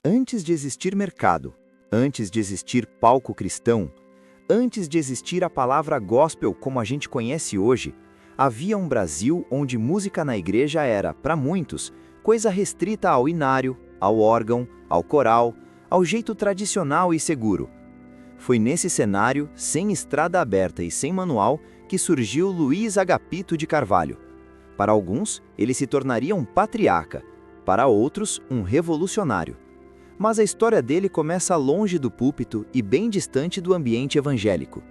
Antes de existir mercado, antes de existir palco cristão, antes de existir a palavra gospel como a gente conhece hoje, havia um Brasil onde música na igreja era, para muitos, coisa restrita ao inário, ao órgão, ao coral, ao jeito tradicional e seguro. Foi nesse cenário, sem estrada aberta e sem manual, que surgiu Luiz Agapito de Carvalho. Para alguns, ele se tornaria um patriarca, para outros, um revolucionário. Mas a história dele começa longe do púlpito e bem distante do ambiente evangélico.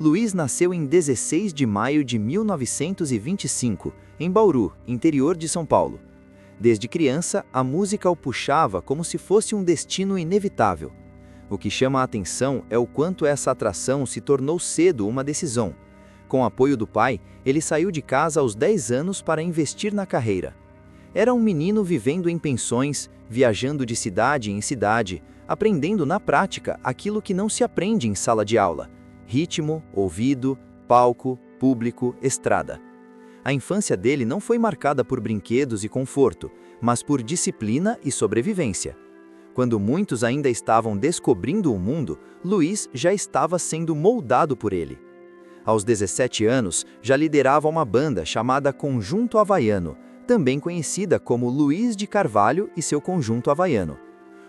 Luiz nasceu em 16 de maio de 1925, em Bauru, interior de São Paulo. Desde criança, a música o puxava como se fosse um destino inevitável. O que chama a atenção é o quanto essa atração se tornou cedo uma decisão. Com o apoio do pai, ele saiu de casa aos 10 anos para investir na carreira. Era um menino vivendo em pensões, viajando de cidade em cidade, aprendendo na prática aquilo que não se aprende em sala de aula: ritmo, ouvido, palco, público, estrada. A infância dele não foi marcada por brinquedos e conforto, mas por disciplina e sobrevivência. Quando muitos ainda estavam descobrindo o mundo, Luiz já estava sendo moldado por ele. Aos 17 anos, já liderava uma banda chamada Conjunto Havaiano, também conhecida como Luiz de Carvalho e seu Conjunto Havaiano.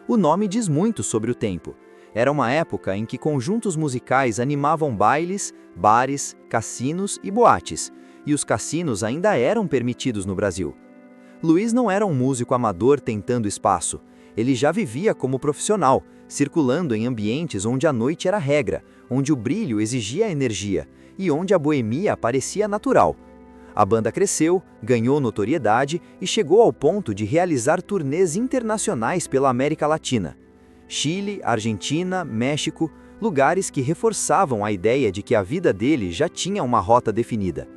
O nome diz muito sobre o tempo. Era uma época em que conjuntos musicais animavam bailes, bares, cassinos e boates, e os cassinos ainda eram permitidos no Brasil. Luiz não era um músico amador tentando espaço. Ele já vivia como profissional, circulando em ambientes onde a noite era regra, onde o brilho exigia energia e onde a boemia parecia natural. A banda cresceu, ganhou notoriedade e chegou ao ponto de realizar turnês internacionais pela América Latina. Chile, Argentina, México, lugares que reforçavam a ideia de que a vida dele já tinha uma rota definida.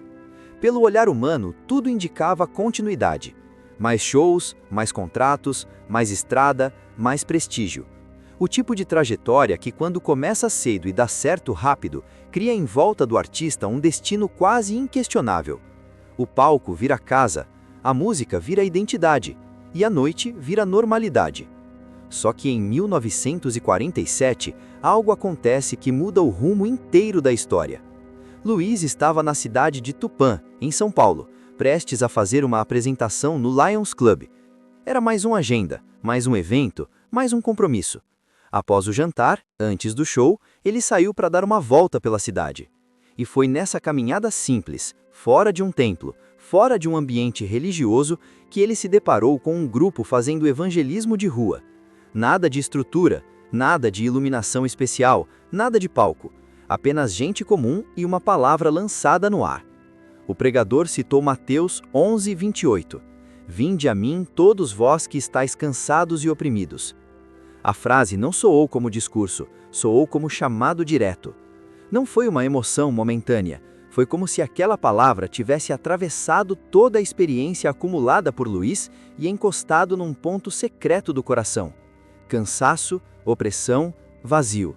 Pelo olhar humano, tudo indicava continuidade. Mais shows, mais contratos, mais estrada, mais prestígio. O tipo de trajetória que, quando começa cedo e dá certo rápido, cria em volta do artista um destino quase inquestionável. O palco vira casa, a música vira identidade, e a noite vira normalidade. Só que em 1947, algo acontece que muda o rumo inteiro da história. Luiz estava na cidade de Tupã, em São Paulo, prestes a fazer uma apresentação no Lions Club. Era mais uma agenda, mais um evento, mais um compromisso. Após o jantar, antes do show, ele saiu para dar uma volta pela cidade. E foi nessa caminhada simples, fora de um templo, fora de um ambiente religioso, que ele se deparou com um grupo fazendo evangelismo de rua. Nada de estrutura, nada de iluminação especial, nada de palco. Apenas gente comum e uma palavra lançada no ar. O pregador citou Mateus 11:28. Vinde a mim todos vós que estáis cansados e oprimidos. A frase não soou como discurso, soou como chamado direto. Não foi uma emoção momentânea, foi como se aquela palavra tivesse atravessado toda a experiência acumulada por Luiz e encostado num ponto secreto do coração. Cansaço, opressão, vazio.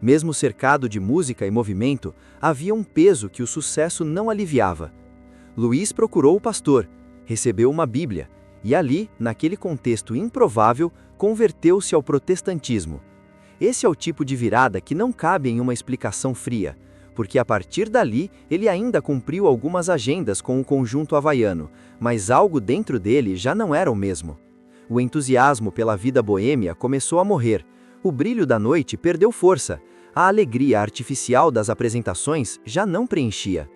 Mesmo cercado de música e movimento, havia um peso que o sucesso não aliviava. Luiz procurou o pastor, recebeu uma Bíblia, e ali, naquele contexto improvável, converteu-se ao protestantismo. Esse é o tipo de virada que não cabe em uma explicação fria, porque a partir dali ele ainda cumpriu algumas agendas com o Conjunto Havaiano, mas algo dentro dele já não era o mesmo. O entusiasmo pela vida boêmia começou a morrer, o brilho da noite perdeu força, a alegria artificial das apresentações já não preenchia.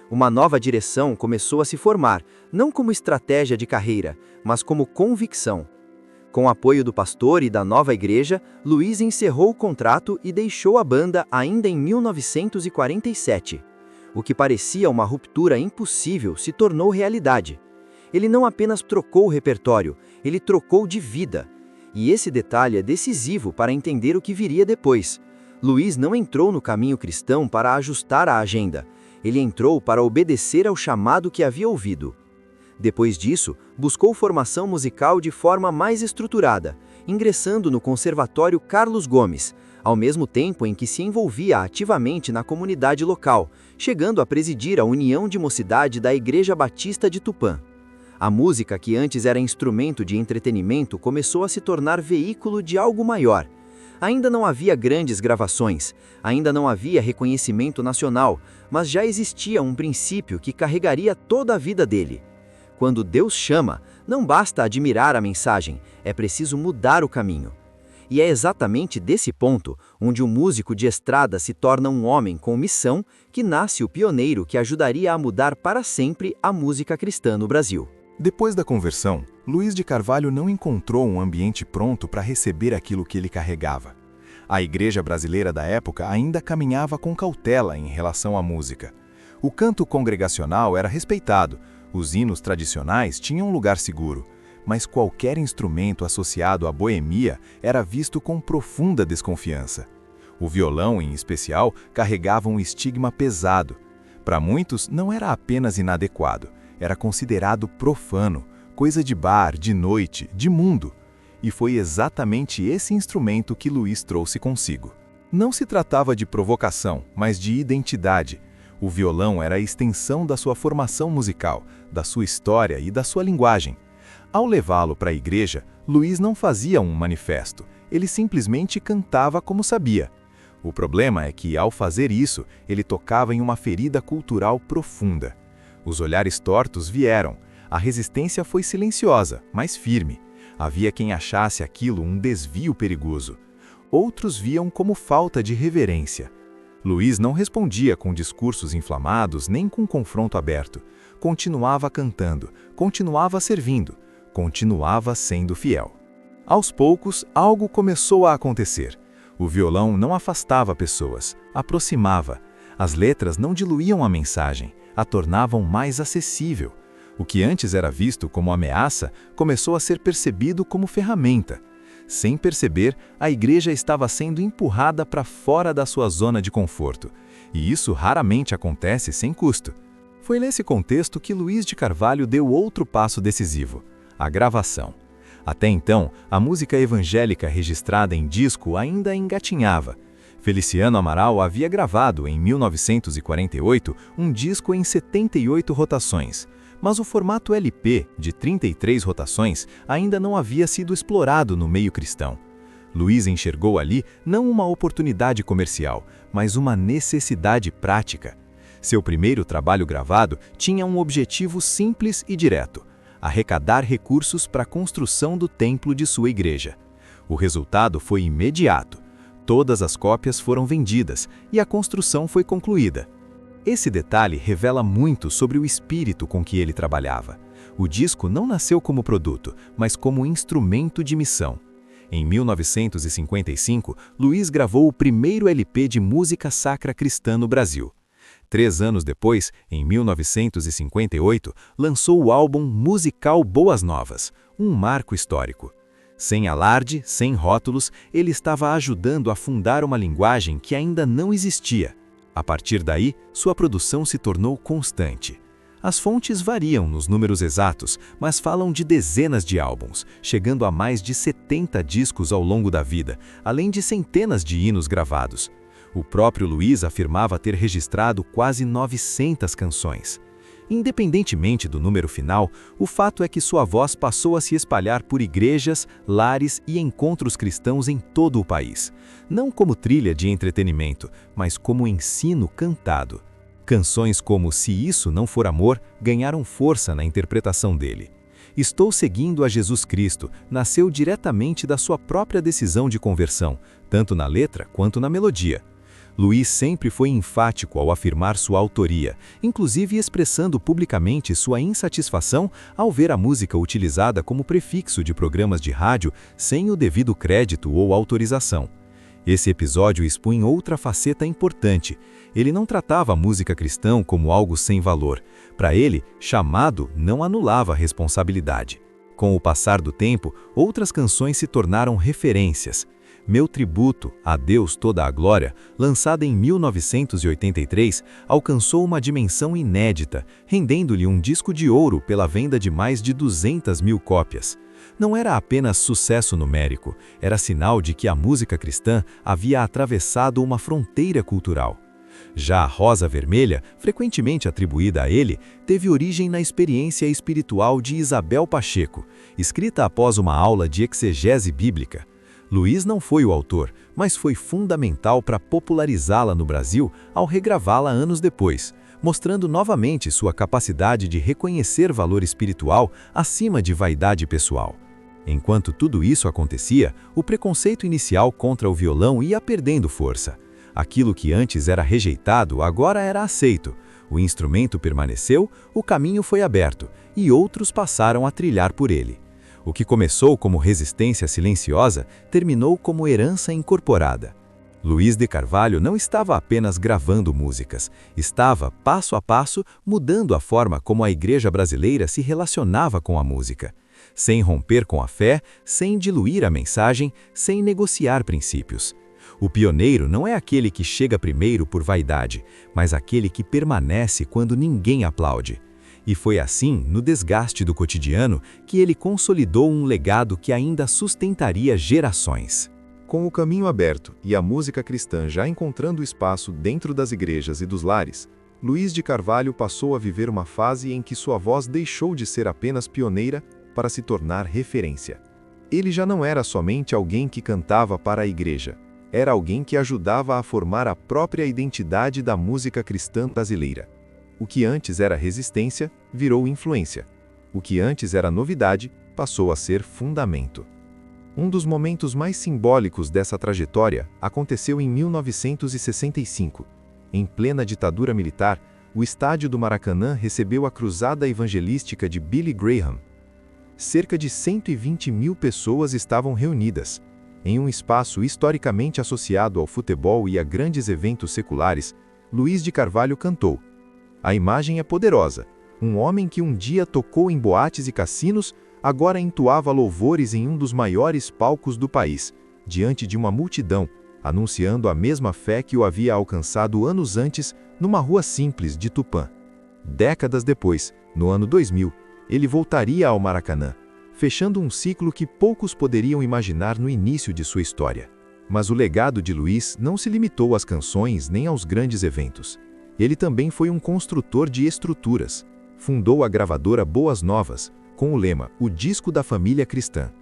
Uma nova direção começou a se formar, não como estratégia de carreira, mas como convicção. Com o apoio do pastor e da nova igreja, Luiz encerrou o contrato e deixou a banda ainda em 1947. O que parecia uma ruptura impossível se tornou realidade. Ele não apenas trocou o repertório, ele trocou de vida. E esse detalhe é decisivo para entender o que viria depois. Luiz não entrou no caminho cristão para ajustar a agenda. Ele entrou para obedecer ao chamado que havia ouvido. Depois disso, buscou formação musical de forma mais estruturada, ingressando no Conservatório Carlos Gomes, ao mesmo tempo em que se envolvia ativamente na comunidade local, chegando a presidir a União de Mocidade da Igreja Batista de Tupã. A música, que antes era instrumento de entretenimento, começou a se tornar veículo de algo maior. Ainda não havia grandes gravações, ainda não havia reconhecimento nacional, mas já existia um princípio que carregaria toda a vida dele. Quando Deus chama, não basta admirar a mensagem, é preciso mudar o caminho. E é exatamente desse ponto, onde o músico de estrada se torna um homem com missão, que nasce o pioneiro que ajudaria a mudar para sempre a música cristã no Brasil. Depois da conversão, Luiz de Carvalho não encontrou um ambiente pronto para receber aquilo que ele carregava. A igreja brasileira da época ainda caminhava com cautela em relação à música. O canto congregacional era respeitado, os hinos tradicionais tinham um lugar seguro, mas qualquer instrumento associado à boemia era visto com profunda desconfiança. O violão, em especial, carregava um estigma pesado. Para muitos, não era apenas inadequado, era considerado profano, coisa de bar, de noite, de mundo. E foi exatamente esse instrumento que Luiz trouxe consigo. Não se tratava de provocação, mas de identidade. O violão era a extensão da sua formação musical, da sua história e da sua linguagem. Ao levá-lo para a igreja, Luiz não fazia um manifesto, ele simplesmente cantava como sabia. O problema é que, ao fazer isso, ele tocava em uma ferida cultural profunda. Os olhares tortos vieram, a resistência foi silenciosa, mas firme. Havia quem achasse aquilo um desvio perigoso. Outros viam como falta de reverência. Luiz não respondia com discursos inflamados nem com confronto aberto. Continuava cantando, continuava servindo, continuava sendo fiel. Aos poucos, algo começou a acontecer. O violão não afastava pessoas, aproximava. As letras não diluíam a mensagem, a tornavam mais acessível. O que antes era visto como ameaça começou a ser percebido como ferramenta. Sem perceber, a igreja estava sendo empurrada para fora da sua zona de conforto. E isso raramente acontece sem custo. Foi nesse contexto que Luiz de Carvalho deu outro passo decisivo: a gravação. Até então, a música evangélica registrada em disco ainda engatinhava. Feliciano Amaral havia gravado, em 1948, um disco em 78 rotações, mas o formato LP, de 33 rotações, ainda não havia sido explorado no meio cristão. Luiz enxergou ali não uma oportunidade comercial, mas uma necessidade prática. Seu primeiro trabalho gravado tinha um objetivo simples e direto: arrecadar recursos para a construção do templo de sua igreja. O resultado foi imediato. Todas as cópias foram vendidas e a construção foi concluída. Esse detalhe revela muito sobre o espírito com que ele trabalhava. O disco não nasceu como produto, mas como instrumento de missão. Em 1955, Luiz gravou o primeiro LP de música sacra cristã no Brasil. 3 anos depois, em 1958, lançou o álbum musical Boas Novas, um marco histórico. Sem alarde, sem rótulos, ele estava ajudando a fundar uma linguagem que ainda não existia. A partir daí, sua produção se tornou constante. As fontes variam nos números exatos, mas falam de dezenas de álbuns, chegando a mais de 70 discos ao longo da vida, além de centenas de hinos gravados. O próprio Luiz afirmava ter registrado quase 900 canções. Independentemente do número final, o fato é que sua voz passou a se espalhar por igrejas, lares e encontros cristãos em todo o país, não como trilha de entretenimento, mas como ensino cantado. Canções como Se Isso Não For Amor ganharam força na interpretação dele. Estou Seguindo a Jesus Cristo nasceu diretamente da sua própria decisão de conversão, tanto na letra quanto na melodia. Luiz sempre foi enfático ao afirmar sua autoria, inclusive expressando publicamente sua insatisfação ao ver a música utilizada como prefixo de programas de rádio sem o devido crédito ou autorização. Esse episódio expunha outra faceta importante. Ele não tratava a música cristã como algo sem valor. Para ele, chamado não anulava a responsabilidade. Com o passar do tempo, outras canções se tornaram referências. Meu Tributo, a Deus Toda a Glória, lançada em 1983, alcançou uma dimensão inédita, rendendo-lhe um disco de ouro pela venda de mais de 200 mil cópias. Não era apenas sucesso numérico, era sinal de que a música cristã havia atravessado uma fronteira cultural. Já a rosa vermelha, frequentemente atribuída a ele, teve origem na experiência espiritual de Isabel Pacheco, escrita após uma aula de exegese bíblica. Luiz não foi o autor, mas foi fundamental para popularizá-la no Brasil ao regravá-la anos depois, mostrando novamente sua capacidade de reconhecer valor espiritual acima de vaidade pessoal. Enquanto tudo isso acontecia, o preconceito inicial contra o violão ia perdendo força. Aquilo que antes era rejeitado agora era aceito. O instrumento permaneceu, o caminho foi aberto e outros passaram a trilhar por ele. O que começou como resistência silenciosa terminou como herança incorporada. Luiz de Carvalho não estava apenas gravando músicas, estava, passo a passo, mudando a forma como a igreja brasileira se relacionava com a música. Sem romper com a fé, sem diluir a mensagem, sem negociar princípios. O pioneiro não é aquele que chega primeiro por vaidade, mas aquele que permanece quando ninguém aplaude. E foi assim, no desgaste do cotidiano, que ele consolidou um legado que ainda sustentaria gerações. Com o caminho aberto e a música cristã já encontrando espaço dentro das igrejas e dos lares, Luiz de Carvalho passou a viver uma fase em que sua voz deixou de ser apenas pioneira para se tornar referência. Ele já não era somente alguém que cantava para a igreja, era alguém que ajudava a formar a própria identidade da música cristã brasileira. O que antes era resistência, virou influência. O que antes era novidade, passou a ser fundamento. Um dos momentos mais simbólicos dessa trajetória aconteceu em 1965. Em plena ditadura militar, o estádio do Maracanã recebeu a cruzada evangelística de Billy Graham. Cerca de 120 mil pessoas estavam reunidas. Em um espaço historicamente associado ao futebol e a grandes eventos seculares, Luiz de Carvalho cantou. A imagem é poderosa. Um homem que um dia tocou em boates e cassinos, agora entoava louvores em um dos maiores palcos do país, diante de uma multidão, anunciando a mesma fé que o havia alcançado anos antes numa rua simples de Tupã. Décadas depois, no ano 2000, ele voltaria ao Maracanã, fechando um ciclo que poucos poderiam imaginar no início de sua história. Mas o legado de Luiz não se limitou às canções nem aos grandes eventos. Ele também foi um construtor de estruturas. Fundou a gravadora Boas Novas, com o lema O Disco da Família Cristã.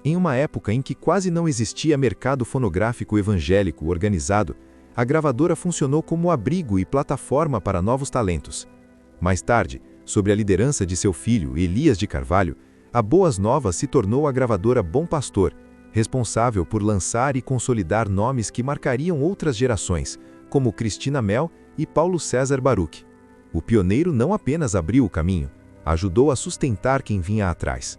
Em uma época em que quase não existia mercado fonográfico evangélico organizado, a gravadora funcionou como abrigo e plataforma para novos talentos. Mais tarde, sob a liderança de seu filho, Elias de Carvalho, a Boas Novas se tornou a gravadora Bom Pastor, responsável por lançar e consolidar nomes que marcariam outras gerações, como Cristina Mel e Paulo César Baruch. O pioneiro não apenas abriu o caminho, ajudou a sustentar quem vinha atrás.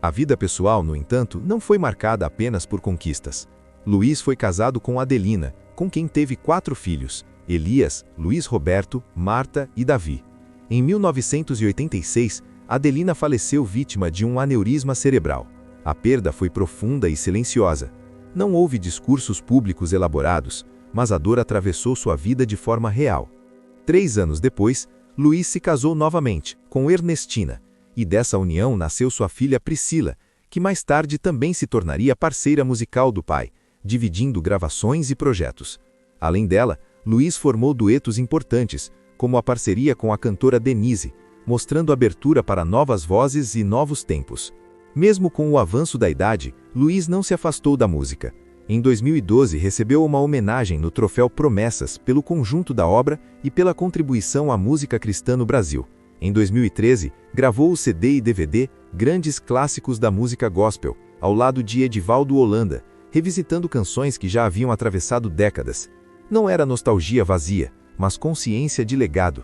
A vida pessoal, no entanto, não foi marcada apenas por conquistas. Luiz foi casado com Adelina, com quem teve 4 filhos, Elias, Luiz Roberto, Marta e Davi. Em 1986, Adelina faleceu vítima de um aneurisma cerebral. A perda foi profunda e silenciosa. Não houve discursos públicos elaborados, mas a dor atravessou sua vida de forma real. 3 anos depois, Luiz se casou novamente, com Ernestina, e dessa união nasceu sua filha Priscila, que mais tarde também se tornaria parceira musical do pai, dividindo gravações e projetos. Além dela, Luiz formou duetos importantes, como a parceria com a cantora Denise, mostrando abertura para novas vozes e novos tempos. Mesmo com o avanço da idade, Luiz não se afastou da música. Em 2012, recebeu uma homenagem no Troféu Promessas pelo conjunto da obra e pela contribuição à música cristã no Brasil. Em 2013, gravou o CD e DVD Grandes Clássicos da Música Gospel, ao lado de Edivaldo Holanda, revisitando canções que já haviam atravessado décadas. Não era nostalgia vazia, mas consciência de legado.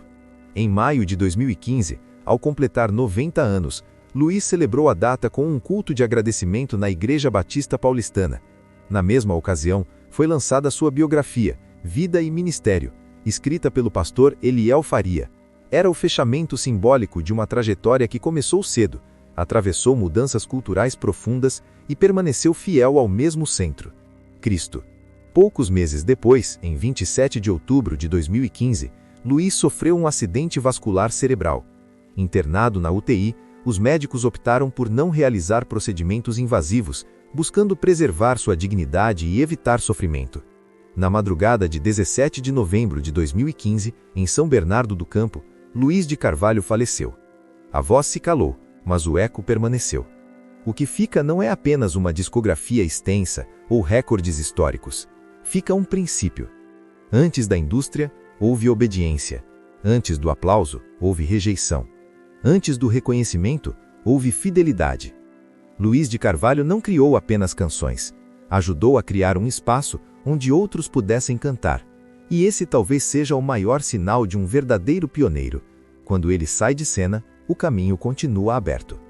Em maio de 2015, ao completar 90 anos, Luiz celebrou a data com um culto de agradecimento na Igreja Batista Paulistana. Na mesma ocasião, foi lançada sua biografia, Vida e Ministério, escrita pelo pastor Eliel Faria. Era o fechamento simbólico de uma trajetória que começou cedo, atravessou mudanças culturais profundas e permaneceu fiel ao mesmo centro: Cristo. Poucos meses depois, em 27 de outubro de 2015, Luiz sofreu um acidente vascular cerebral. Internado na UTI, os médicos optaram por não realizar procedimentos invasivos, buscando preservar sua dignidade e evitar sofrimento. Na madrugada de 17 de novembro de 2015, em São Bernardo do Campo, Luiz de Carvalho faleceu. A voz se calou, mas o eco permaneceu. O que fica não é apenas uma discografia extensa ou recordes históricos. Fica um princípio. Antes da indústria, houve obediência. Antes do aplauso, houve rejeição. Antes do reconhecimento, houve fidelidade. Luiz de Carvalho não criou apenas canções. Ajudou a criar um espaço onde outros pudessem cantar. E esse talvez seja o maior sinal de um verdadeiro pioneiro. Quando ele sai de cena, o caminho continua aberto.